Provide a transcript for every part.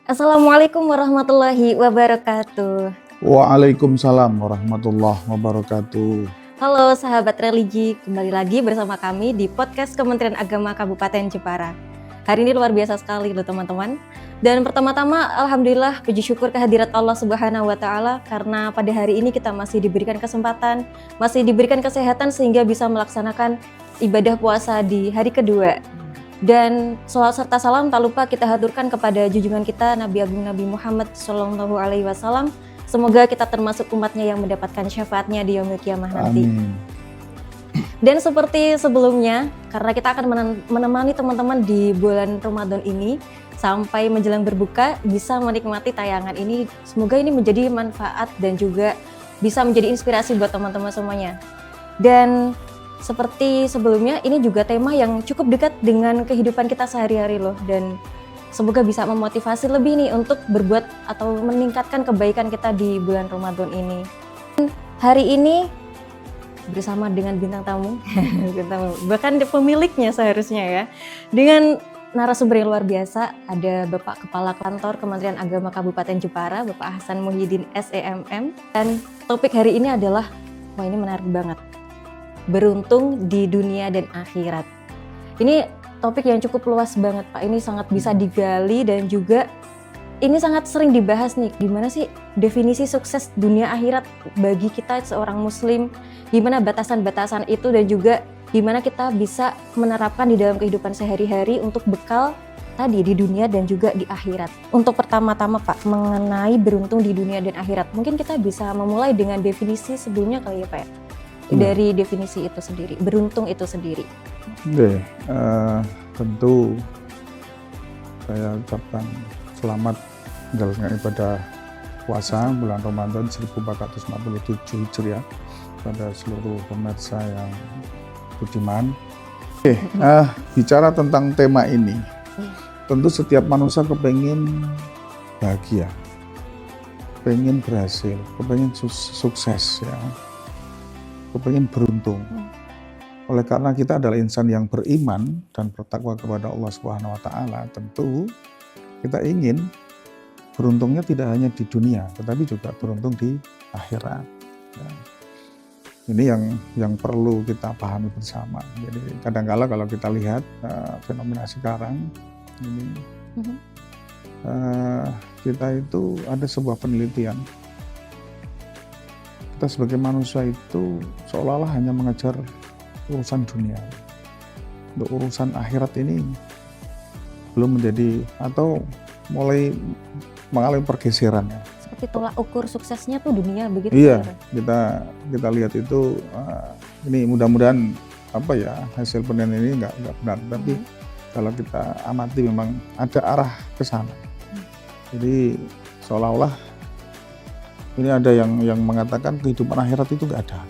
Assalamualaikum warahmatullahi wabarakatuh. Waalaikumsalam warahmatullahi wabarakatuh. Halo sahabat religi, kembali lagi bersama kami di podcast Kementerian Agama Kabupaten Jepara. Hari ini luar biasa sekali loh teman-teman. Dan pertama-tama alhamdulillah puji syukur kehadirat Allah Subhanahu wa taala karena pada hari ini kita masih diberikan kesempatan, masih diberikan kesehatan sehingga bisa melaksanakan ibadah puasa di hari kedua. Dan sholawat serta salam tak lupa kita haturkan kepada junjungan kita Nabi Agung Nabi Muhammad SAW. Semoga kita termasuk umatnya yang mendapatkan syafaatnya di yaumil qiyamah nanti. Amin. Dan seperti sebelumnya, karena kita akan menemani teman-teman di bulan Ramadan ini sampai menjelang berbuka bisa menikmati tayangan ini. Semoga ini menjadi manfaat dan juga bisa menjadi inspirasi buat teman-teman semuanya. Dan seperti sebelumnya, ini juga tema yang cukup dekat dengan kehidupan kita sehari-hari loh. Dan semoga bisa memotivasi lebih nih untuk berbuat atau meningkatkan kebaikan kita di bulan Ramadan ini. Hari ini bersama dengan bintang tamu, bahkan pemiliknya seharusnya ya. Dengan narasumber yang luar biasa, ada Bapak Kepala Kantor Kementerian Agama Kabupaten Jepara, Bapak Hasan Muhyiddin SEMM. Dan topik hari ini adalah, wah ini menarik banget. Beruntung di dunia dan akhirat. Ini topik yang cukup luas banget Pak, ini sangat bisa digali dan juga ini sangat sering dibahas nih, gimana sih definisi sukses dunia akhirat bagi kita seorang muslim, gimana batasan-batasan itu dan juga gimana kita bisa menerapkan di dalam kehidupan sehari-hari untuk bekal tadi di dunia dan juga di akhirat. Untuk pertama-tama Pak, mengenai beruntung di dunia dan akhirat, mungkin kita bisa memulai dengan definisi sebelumnya kali ya Pak ya? Dari definisi itu sendiri, beruntung itu sendiri. Oke, tentu saya ucapkan selamat menjalankan ibadah puasa bulan Ramadan 1447 Hijriah pada seluruh pemirsa yang budiman. Oke, bicara tentang tema ini, tentu setiap manusia kepengen bahagia, kepengen berhasil, kepengen sukses ya. Kepengen beruntung. Oleh karena kita adalah insan yang beriman dan bertakwa kepada Allah Subhanahu wa taala, tentu kita ingin beruntungnya tidak hanya di dunia, tetapi juga beruntung di akhirat. Ya. Ini yang perlu kita pahami bersama. Jadi kadang-kala kalau kita lihat fenomena sekarang ini, kita itu ada sebuah penelitian. Kita sebagai manusia itu seolah-olah hanya mengejar urusan dunia. Untuk urusan akhirat ini belum menjadi atau mulai mengalami pergeseran ya. Seperti tolak ukur suksesnya tuh dunia begitu. Iya, kita lihat itu ini mudah-mudahan hasil penelitian ini nggak benar, tapi kalau kita amati memang ada arah ke sana. Jadi seolah-olah ini ada yang mengatakan kehidupan akhirat itu nggak ada.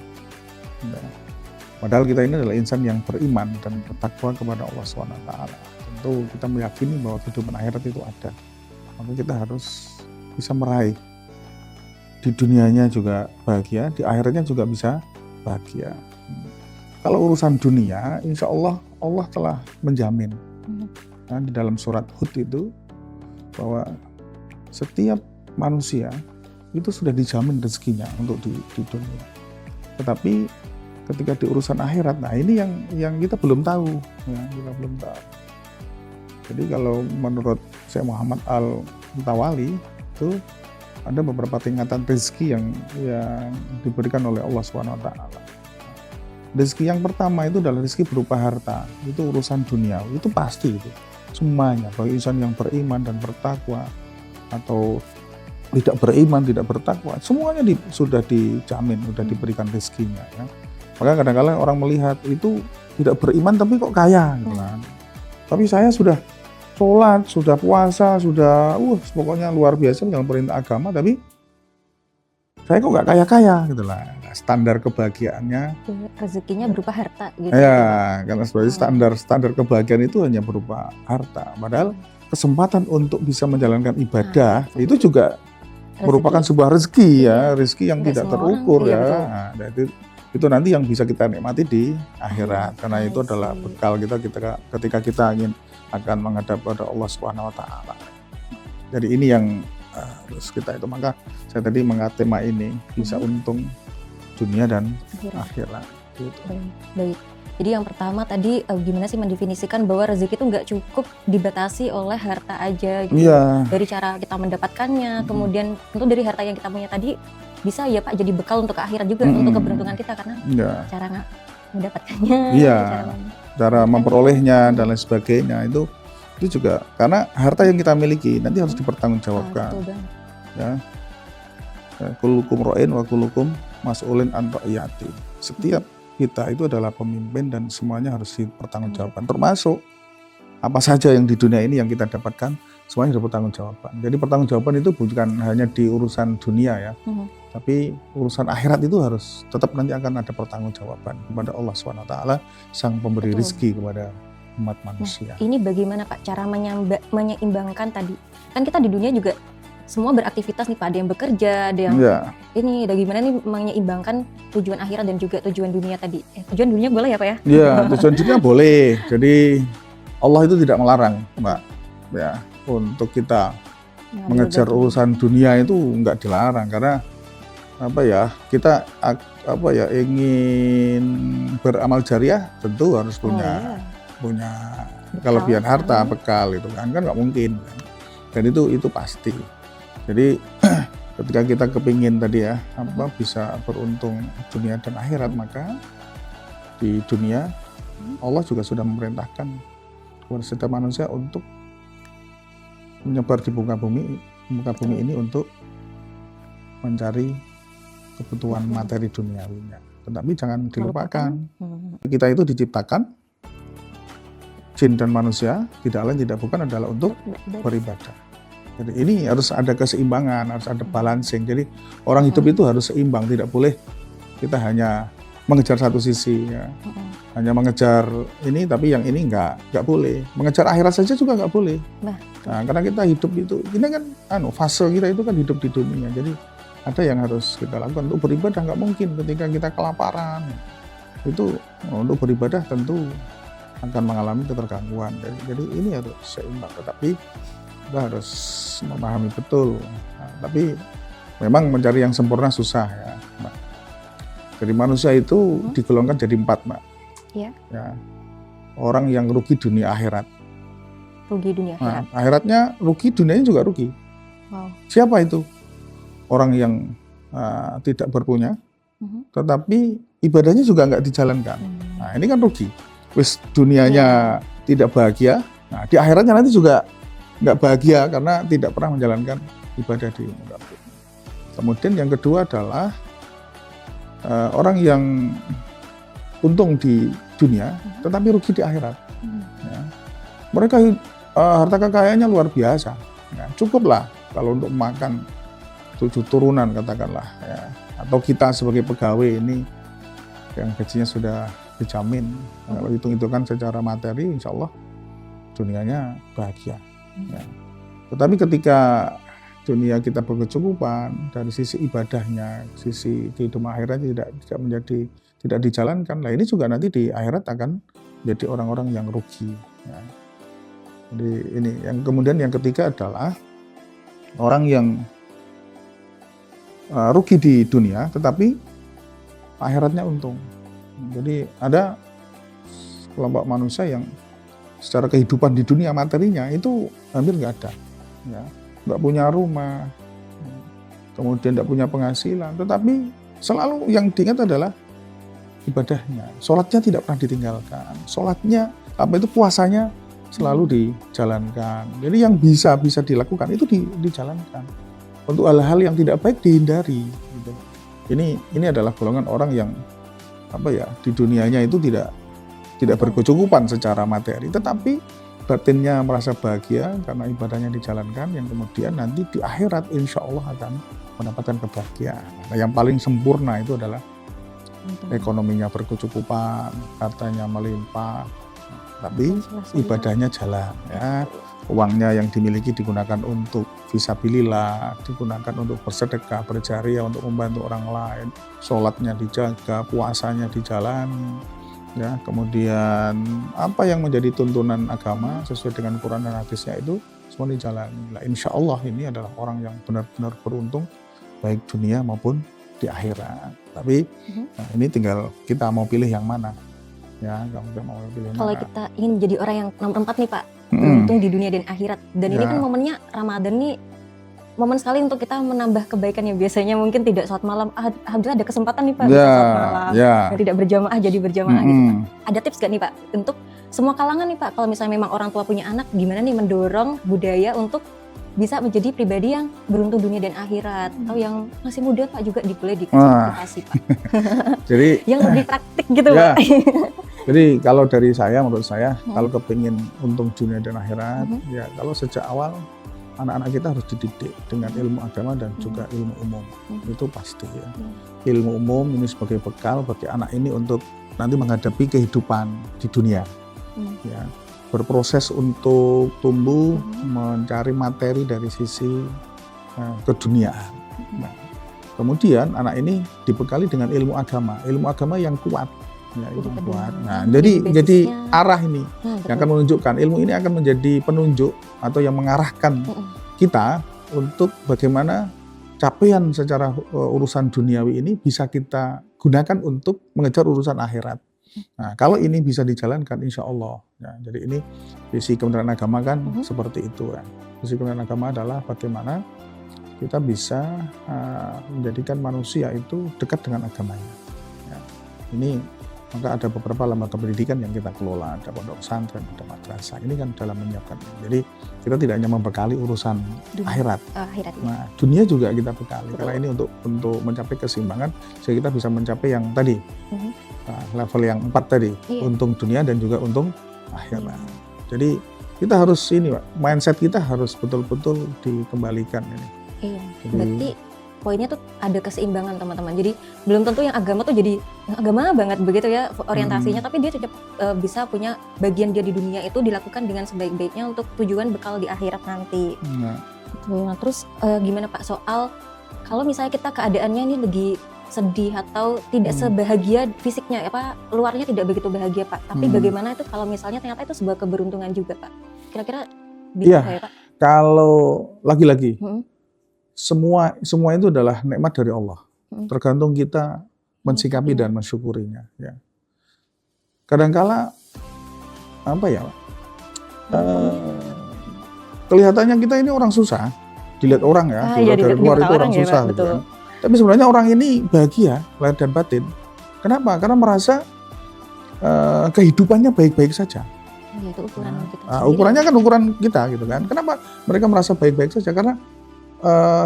Padahal kita ini adalah insan yang beriman dan bertakwa kepada Allah SWT. Tentu kita meyakini bahwa kehidupan akhirat itu ada. Maka kita harus bisa meraih. Di dunianya juga bahagia, di akhiratnya juga bisa bahagia. Kalau urusan dunia, insya Allah telah menjamin. Nah, di dalam surat Hud itu, bahwa setiap manusia itu sudah dijamin rezekinya untuk di dunia. Tetapi ketika di urusan akhirat, nah ini yang kita belum tahu. Ya, kita belum tahu. Jadi kalau menurut Syekh Muhammad Al-Mutawali itu ada beberapa tingkatan rezeki yang diberikan oleh Allah SWT. Rezeki yang pertama itu adalah rezeki berupa harta. Itu urusan dunia, itu pasti itu. Semuanya, bagi insan yang beriman dan bertakwa atau tidak beriman, tidak bertakwa, semuanya sudah dijamin, sudah diberikan rezekinya. Ya. Maka kadang-kadang orang melihat itu tidak beriman tapi kok kaya, gitu kan. Tapi saya sudah sholat, sudah puasa, sudah pokoknya luar biasa dalam perintah agama, tapi saya kok nggak kaya-kaya, gitu lah. Standar kebahagiaannya. Rezekinya berupa harta, gitu. Ya, karena sebenarnya standar kebahagiaan itu hanya berupa harta. Padahal kesempatan untuk bisa menjalankan ibadah itu juga merupakan sebuah rezeki ya, rezeki yang tidak terukur ya. Nah, itu nanti yang bisa kita nikmati di akhirat, karena itu adalah bekal kita ketika kita akan menghadap pada Allah Subhanahu wa taala. Jadi ini yang harus kita itu. Maka saya tadi mengangkat tema ini bisa untung dunia dan akhirat. Gitu. Baik. Jadi yang pertama tadi gimana sih mendefinisikan bahwa rezeki itu nggak cukup dibatasi oleh harta aja gitu. Iya. Dari cara kita mendapatkannya, kemudian tentu dari harta yang kita punya tadi bisa ya Pak jadi bekal untuk akhirat juga, untuk keberuntungan kita karena cara mendapatkannya, cara memperolehnya dan lain sebagainya itu juga karena harta yang kita miliki nanti harus dipertanggungjawabkan. Ya. Kullukum ra'in wa kullukum mas'ulin an ra'iyati. Setiap kita itu adalah pemimpin dan semuanya harus dipertanggungjawabkan. Termasuk apa saja yang di dunia ini yang kita dapatkan, semuanya harus dipertanggungjawabkan. Jadi pertanggungjawaban itu bukan hanya di urusan dunia ya, tapi urusan akhirat itu harus tetap nanti akan ada pertanggungjawaban kepada Allah SWT, sang pemberi rezeki kepada umat manusia. Nah, ini bagaimana Pak cara menyeimbangkan tadi? Kan kita di dunia juga semua beraktivitas nih Pak, ada yang bekerja, ada yang ini, bagaimana nih menyeimbangkan tujuan akhirat dan juga tujuan dunia tadi. Tujuan dunia boleh ya Pak ya? Iya, tujuan dunia boleh. Jadi Allah itu tidak melarang Mbak, ya untuk kita mengejar urusan dunia itu nggak dilarang karena apa ya, kita apa ya ingin beramal jariah tentu harus punya kelebihan harta, bekal itu kan nggak mungkin. Dan itu pasti. Jadi ketika kita kepingin tadi ya bisa beruntung dunia dan akhirat, maka di dunia Allah juga sudah memerintahkan kepada setiap manusia untuk menyebar di muka bumi ini untuk mencari kebutuhan materi duniawinya. Tetapi jangan dilupakan, kita itu diciptakan jin dan manusia tidak lain tidak bukan adalah untuk beribadah. Jadi ini harus ada keseimbangan, harus ada balancing. Jadi orang hidup itu harus seimbang, tidak boleh kita hanya mengejar satu sisi ya. Hanya mengejar ini tapi yang ini enggak boleh. Mengejar akhirat saja juga enggak boleh. Nah, karena kita hidup itu, ini kan fase kita itu kan hidup di dunia. Jadi ada yang harus kita lakukan. Untuk beribadah enggak mungkin ketika kita kelaparan. Itu untuk beribadah tentu akan mengalami ketergangguan. Jadi ini harus seimbang, tetapi kita harus memahami betul. Tapi memang mencari yang sempurna susah ya, Mbak. Jadi manusia itu digolongkan jadi 4, Mbak. Ya. Orang yang rugi dunia akhirat. Rugi dunia akhirat. Akhiratnya rugi, dunianya juga rugi. Wow. Siapa itu? Orang yang tidak berpunya, tetapi ibadahnya juga nggak dijalankan. Nah ini kan rugi. Wis dunianya tidak bahagia. Nah di akhiratnya nanti juga nggak bahagia karena tidak pernah menjalankan ibadah di muka bumi. Kemudian yang kedua adalah orang yang untung di dunia tetapi rugi di akhirat. Ya. Mereka harta kekayaannya luar biasa. Ya, cukuplah kalau untuk makan 7 turunan katakanlah. Ya. Atau kita sebagai pegawai ini yang gajinya sudah dijamin. Kalau hitung-hitungan secara materi insya Allah dunianya bahagia. Ya. Tetapi ketika dunia kita berkecukupan dari sisi ibadahnya, sisi kehidupan akhirat tidak dijalankan, lah ini juga nanti di akhirat akan menjadi orang-orang yang rugi. Ya. Jadi ini yang kemudian yang ketiga adalah orang yang rugi di dunia, tetapi akhiratnya untung. Jadi ada kelompok manusia yang secara kehidupan di dunia materinya itu hampir nggak ada, ya. Nggak punya rumah, kemudian nggak punya penghasilan, tetapi selalu yang diingat adalah ibadahnya. Sholatnya tidak pernah ditinggalkan, sholatnya puasanya selalu dijalankan. Jadi yang bisa dilakukan itu dijalankan. Untuk hal-hal yang tidak baik dihindari. Gitu. Ini adalah golongan orang yang di dunianya itu tidak berkecukupan secara materi, tetapi batinnya merasa bahagia karena ibadahnya dijalankan, yang kemudian nanti di akhirat insya Allah akan mendapatkan kebahagiaan. Nah, yang paling sempurna itu adalah ekonominya berkecukupan, hartanya melimpah, tapi ibadahnya jalan. Ya. Uangnya yang dimiliki digunakan untuk fisabilillah, digunakan untuk bersedekah, berjariah, untuk membantu orang lain, sholatnya dijaga, puasanya dijalani. Ya, kemudian apa yang menjadi tuntunan agama sesuai dengan Quran dan hadisnya itu semua dijalani. Nah, insya Allah ini adalah orang yang benar-benar beruntung baik dunia maupun di akhirat. Tapi nah, ini tinggal kita mau pilih yang mana. Ya, kita mau pilih Kalau mana. kita ingin menjadi orang yang nomor 4 nih Pak, beruntung di dunia dan akhirat. Dan ini Ya. kan momennya Ramadan nih, momen sekali untuk kita menambah kebaikan yang biasanya mungkin tidak sholat malam. Alhamdulillah ada kesempatan nih Pak, bisa sholat malam. Dan tidak berjamaah jadi berjamaah gitu Pak. Ada tips gak nih Pak untuk semua kalangan nih Pak, kalau misalnya memang orang tua punya anak, gimana nih mendorong budaya untuk bisa menjadi pribadi yang beruntung dunia dan akhirat, atau yang masih muda Pak juga boleh dikasih motivasi Pak. Jadi yang lebih praktik gitu ya. Pak. Jadi kalau dari saya, menurut saya, kalau kepingin untung dunia dan akhirat, ya kalau sejak awal anak-anak kita harus dididik dengan ilmu agama dan juga ilmu umum. Itu pasti ya. Ilmu umum ini sebagai bekal bagi anak ini untuk nanti menghadapi kehidupan di dunia. Ya, berproses untuk tumbuh, mencari materi dari sisi keduniaan. Nah, kemudian anak ini dibekali dengan ilmu agama yang kuat. Ya, ilmu kuat. Nah, jadi arah ini yang akan menunjukkan, ilmu ini akan menjadi penunjuk atau yang mengarahkan kita untuk bagaimana capaian secara urusan duniawi ini bisa kita gunakan untuk mengejar urusan akhirat. Nah, kalau ini bisa dijalankan, insya Allah. Ya, jadi ini visi Kementerian Agama kan seperti itu. Ya. Visi Kementerian Agama adalah bagaimana kita bisa menjadikan manusia itu dekat dengan agamanya. Ya. Ini maka ada beberapa lembaga pendidikan yang kita kelola, ada pondok pesantren, ada madrasah. Ini kan dalam menyiapkan. Jadi kita tidak hanya membekali urusan akhirat. Nah, dunia juga kita bekali. Karena ini untuk mencapai keseimbangan, sehingga kita bisa mencapai yang tadi, level yang 4 tadi, untung dunia dan juga untung akhirat. Jadi kita harus ini, Pak, mindset kita harus betul-betul dikembalikan ini. Iya. Berarti poinnya tuh ada keseimbangan teman-teman. Jadi belum tentu yang agama tuh jadi agama banget begitu ya orientasinya, tapi dia tetap bisa punya bagian dia di dunia itu dilakukan dengan sebaik-baiknya untuk tujuan bekal di akhirat nanti. Nah, terus gimana Pak soal kalau misalnya kita keadaannya ini lagi sedih atau tidak sebahagia fisiknya, luarnya tidak begitu bahagia Pak, tapi bagaimana itu kalau misalnya ternyata itu sebuah keberuntungan juga Pak? Kira-kira bisa ya Pak? Kalau lagi-lagi semua itu adalah nikmat dari Allah. Tergantung kita mensikapi dan mensyukurinya. Ya. Kadangkala kelihatannya kita ini orang susah, dilihat orang ya, dari luar itu orang susah. Ya, kan? Tapi sebenarnya orang ini bahagia lahir dan batin. Kenapa? Karena merasa kehidupannya baik-baik saja. Ya, itu ukuran kita. Ukurannya kan ukuran kita gitu kan. Kenapa mereka merasa baik-baik saja? Karena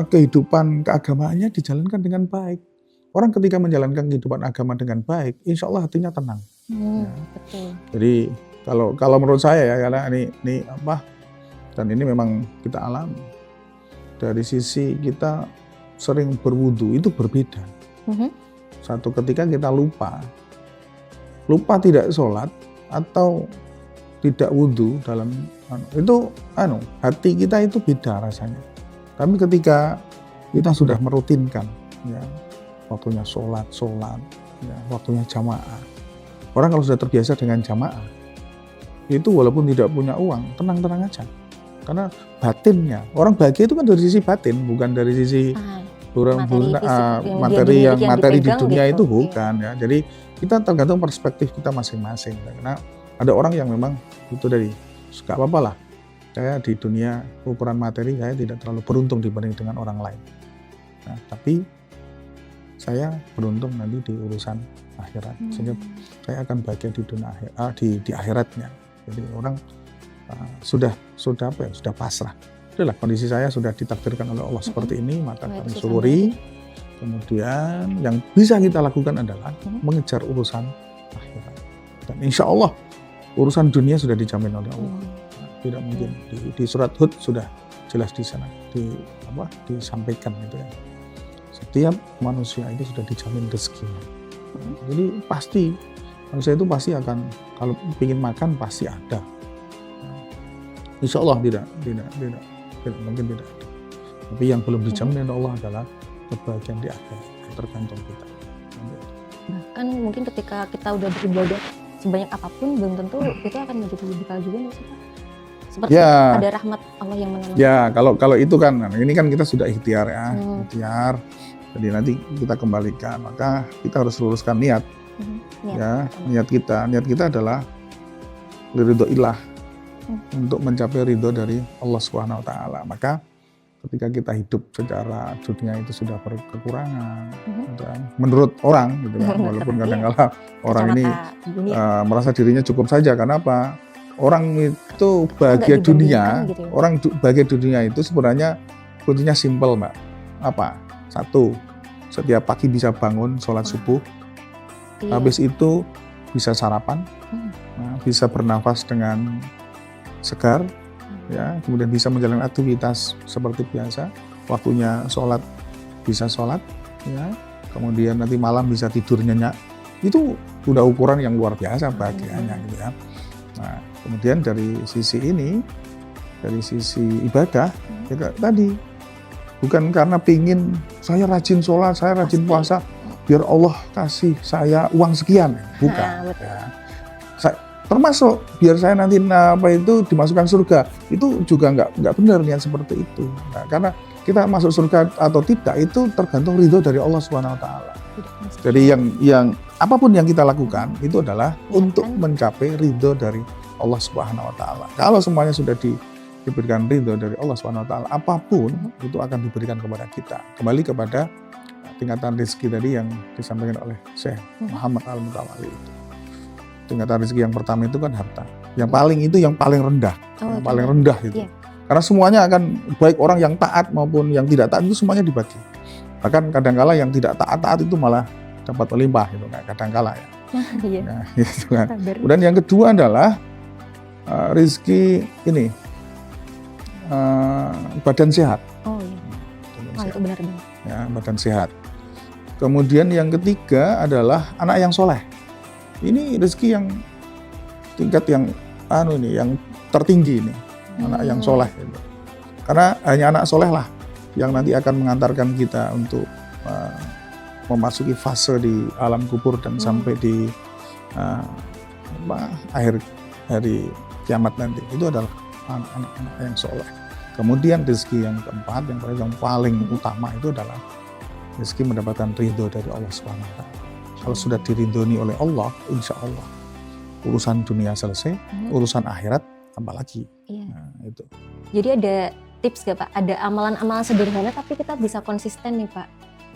kehidupan keagamaannya dijalankan dengan baik. Orang ketika menjalankan kehidupan agama dengan baik, insya Allah hatinya tenang. Ya. Betul. Jadi kalau menurut saya ya, karena ini dan ini memang kita alami. Dari sisi kita sering berwudu itu berbeda. Satu ketika kita lupa tidak sholat atau tidak wudu dalam itu hati kita itu beda rasanya. Tapi ketika kita sudah merutinkan, ya, waktunya sholat, ya, waktunya jamaah. Orang kalau sudah terbiasa dengan jamaah, itu walaupun tidak punya uang, tenang-tenang aja. Karena batinnya, orang bahagia itu kan dari sisi batin, bukan dari sisi materi di dunia itu bukan. Ya. Jadi kita tergantung perspektif kita masing-masing. Karena ada orang yang memang itu dari gak apa-apa lah. Saya di dunia ukuran materi saya tidak terlalu beruntung dibanding dengan orang lain. Nah, tapi saya beruntung nanti di urusan akhirat. Sehingga saya akan bahagia di dunia di akhiratnya. Jadi orang sudah pasrah. Itulah kondisi saya sudah ditakdirkan oleh Allah seperti ini, maka kami syukuri. Kemudian yang bisa kita lakukan adalah mengejar urusan akhirat. Dan insya Allah urusan dunia sudah dijamin oleh Allah. Tidak mungkin di surat Hud sudah jelas di sana disampaikan gitu ya. Setiap manusia itu sudah dijamin rezekinya. Jadi pasti manusia itu pasti akan kalau ingin makan pasti ada. Insya Allah tidak mungkin tidak ada. Tapi yang belum dijamin oleh Allah adalah kebahagiaan di akhirat, tergantung kita. Bahkan mungkin ketika kita udah beribadah sebanyak apapun belum tentu itu akan menjadi bekal juga nggak sih Pak? Seperti Ya. ada rahmat Allah yang menolong. Ya, kalau itu kan, ini kan kita sudah ikhtiar ya, Hmm. ikhtiar. Jadi nanti kita kembalikan, maka kita harus luruskan niat, Niat. ya, niat kita adalah ridho ilah, untuk mencapai ridho dari Allah Subhanahu Wa Taala. Maka ketika kita hidup secara dunia itu sudah berkekurangan, dan menurut orang, gitu kan, walaupun kadang-kala orang ini merasa dirinya cukup saja, karena apa? Orang itu bahagia dunia, gitu ya. orang bahagia dunia itu sebenarnya kuncinya simpel, Mbak. Apa? Satu, setiap pagi bisa bangun sholat subuh, Iya. habis itu bisa sarapan, bisa bernafas dengan segar, ya, kemudian bisa menjalankan aktivitas seperti biasa, waktunya sholat bisa sholat, ya, kemudian nanti malam bisa tidur nyenyak, itu udah ukuran yang luar biasa bahagianya, gitu ya. Nah, kemudian dari sisi ini, dari sisi ibadah, ya tadi, bukan karena pingin saya rajin sholat, saya rajin puasa, biar Allah kasih saya uang sekian, bukan. Ya. Termasuk biar saya nanti dimasukkan surga, itu juga nggak benar niat seperti itu. Nah, karena kita masuk surga atau tidak itu tergantung ridho dari Allah Subhanahu Wa Taala. Jadi yang apapun yang kita lakukan itu adalah untuk mencapai ridho dari Allah Subhanahu Wa Taala. Kalau semuanya sudah diberikan ridho dari Allah Subhanahu Wa Taala, apapun itu akan diberikan kepada kita. Kembali kepada tingkatan rezeki tadi yang disampaikan oleh Syekh Muhammad Al-Mutawali itu. Tingkatan rezeki yang pertama itu kan harta. Yang paling rendah. Yang paling rendah itu. Karena semuanya akan, baik orang yang taat maupun yang tidak taat itu semuanya dibagi. Bahkan kadangkala yang tidak taat itu malah dapat melimpah gitu kan, kadangkala ya. Nah, gitu kan. Kemudian yang kedua adalah rezeki ini badan sehat. Itu benar-benar. Ya, badan sehat. Kemudian yang ketiga adalah anak yang soleh. Ini rezeki yang tingkat yang yang tertinggi ini, anak yang soleh. Gitu. Karena hanya anak soleh lah yang nanti akan mengantarkan kita untuk memasuki fase di alam kubur dan sampai di akhir hari kiamat nanti. Itu adalah anak-anak yang soleh. Kemudian rezeki yang keempat, yang paling utama itu adalah rezeki mendapatkan ridho dari Allah Subhanahu Wa Taala. Kalau sudah diridhoni oleh Allah, insya Allah urusan dunia selesai, urusan akhirat apalagi. Iya. Nah, itu. Jadi ada tips gak Pak? Ada amalan-amalan sederhana tapi kita bisa konsisten nih Pak.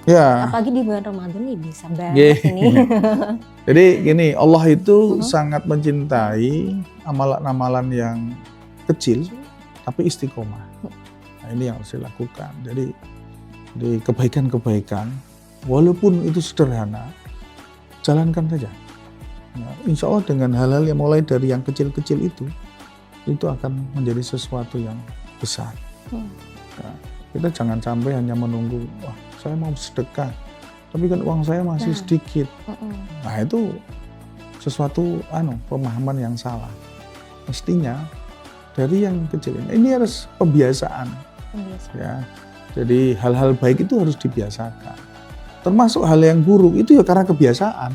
Ya. Apalagi di bulan Ramadan nih bisa banget ini. Jadi gini, Allah itu sangat mencintai amalan-amalan yang kecil tapi istiqomah. Nah, ini yang harus dilakukan. Jadi di kebaikan-kebaikan, walaupun itu sederhana, jalankan saja. Nah, insya Allah dengan hal-hal yang mulai dari yang kecil-kecil itu akan menjadi sesuatu yang besar. Nah, kita jangan sampai hanya menunggu, wah saya mau sedekah, tapi kan uang saya masih sedikit. Nah itu sesuatu pemahaman yang salah. Mestinya dari yang kecil ini harus pembiasaan. Ya. Jadi hal-hal baik itu harus dibiasakan. Termasuk hal yang buruk itu ya karena kebiasaan.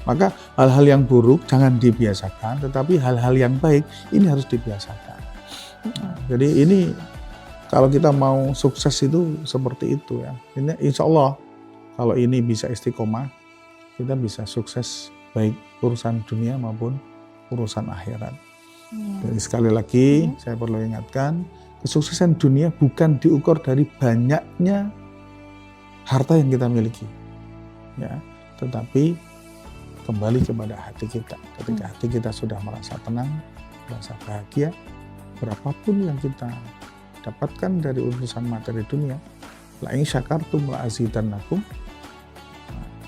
Maka hal-hal yang buruk jangan dibiasakan, tetapi hal-hal yang baik ini harus dibiasakan. Nah, jadi ini kalau kita mau sukses itu seperti itu ya. Ini insya Allah kalau ini bisa istiqomah, kita bisa sukses baik urusan dunia maupun urusan akhirat. Jadi sekali lagi saya perlu ingatkan, kesuksesan dunia bukan diukur dari banyaknya harta yang kita miliki, ya, tetapi kembali kepada hati kita. Ketika hati kita sudah merasa tenang, merasa bahagia, berapapun yang kita dapatkan dari urusan materi dunia, la in syakartum la azidannakum,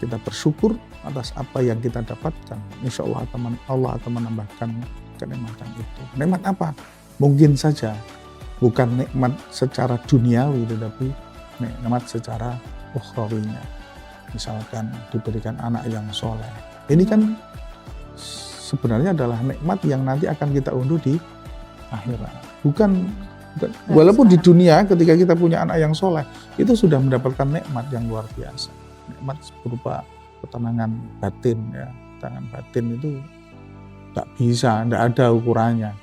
kita bersyukur atas apa yang kita dapatkan, insya Allah Allah akan menambahkan kenikmatan itu. Nikmat apa? Mungkin saja bukan nikmat secara duniawi, tetapi nikmat secara ukhrawinya. Misalkan diberikan anak yang soleh. Ini kan sebenarnya adalah nikmat yang nanti akan kita unduh di akhirat. Bukan walaupun di dunia ketika kita punya anak yang soleh, itu sudah mendapatkan nikmat yang luar biasa. Nikmat berupa ketenangan batin, ya. Ketenangan batin itu nggak bisa, nggak ada ukurannya.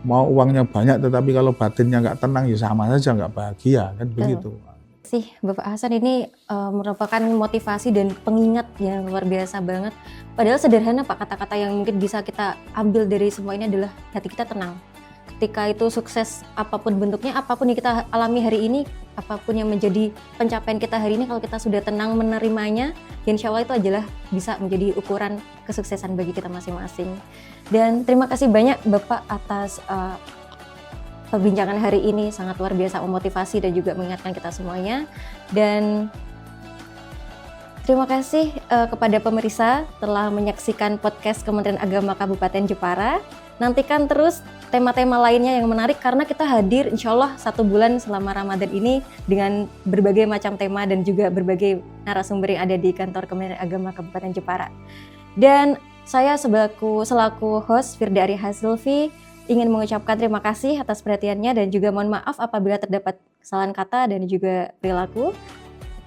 Mau uangnya banyak tetapi kalau batinnya nggak tenang ya sama saja nggak bahagia kan begitu. Sih Bapak Hasan ini merupakan motivasi dan pengingat yang luar biasa banget. Padahal sederhana Pak, kata-kata yang mungkin bisa kita ambil dari semua ini adalah hati kita tenang. Ketika itu sukses apapun bentuknya, apapun yang kita alami hari ini, apapun yang menjadi pencapaian kita hari ini, kalau kita sudah tenang menerimanya, ya insya Allah itu adalah bisa menjadi ukuran kesuksesan bagi kita masing-masing. Dan terima kasih banyak Bapak atas perbincangan hari ini, sangat luar biasa memotivasi dan juga mengingatkan kita semuanya. Dan terima kasih kepada pemirsa telah menyaksikan podcast Kementerian Agama Kabupaten Jepara. Nantikan terus tema-tema lainnya yang menarik karena kita hadir insya Allah 1 bulan selama Ramadan ini dengan berbagai macam tema dan juga berbagai narasumber yang ada di kantor Kementerian Agama Kabupaten Jepara. Dan saya selaku host Firda Ari Hasilvi ingin mengucapkan terima kasih atas perhatiannya dan juga mohon maaf apabila terdapat kesalahan kata dan juga perilaku.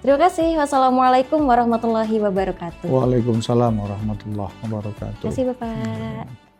Terima kasih. Wassalamualaikum warahmatullahi wabarakatuh. Waalaikumsalam warahmatullahi wabarakatuh. Terima kasih Bapak.